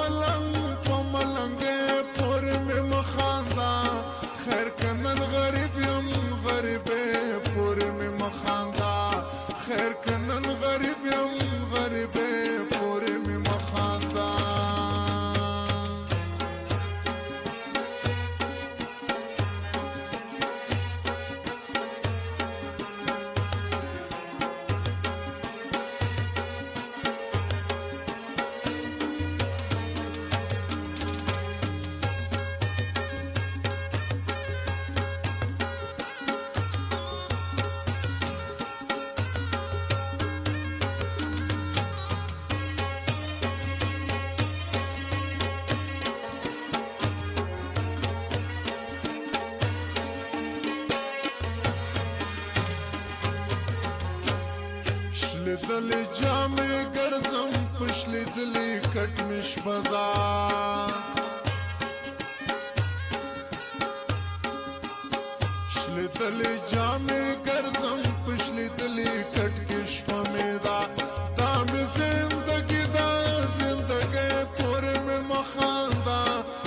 ملنګ په ملنګې پورې مې مخاندا خیر کنن غریب یم غریبې پورې مې مخاندا خیر کنن غریب یم غریبې پورې مې مخاندا شلیدلی جامې ګرځم په شلیدلی کټ مې شپه ده شلیدلی جامې ګرځم په شلیدلی کټ کې شپه مې ده دا مې زندګي ده زندګۍ پورې مې مخانده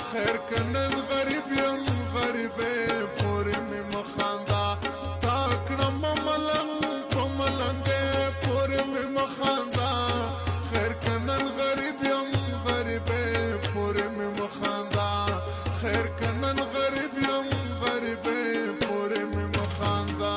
خیر کنن غریب یم غریبې پورې مې مخانده تا کړم ملنګ په ملنګې پورې مې مخانده خیر کنن غریب یم غریبې پورې مې مخانده خیر کنن غریب یم غریبې پورې مې مخانده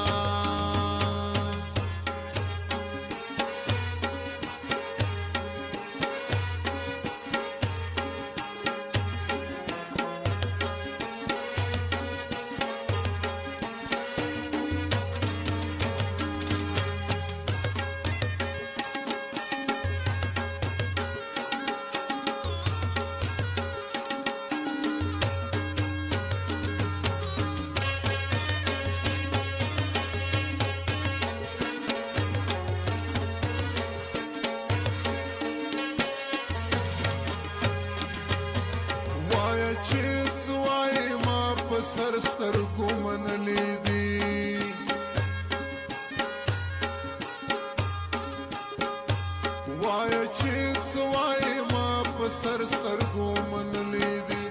چې څوای ما په سر سترګو منلې دي وایه چې څوای ما په سر سترګو منلې دي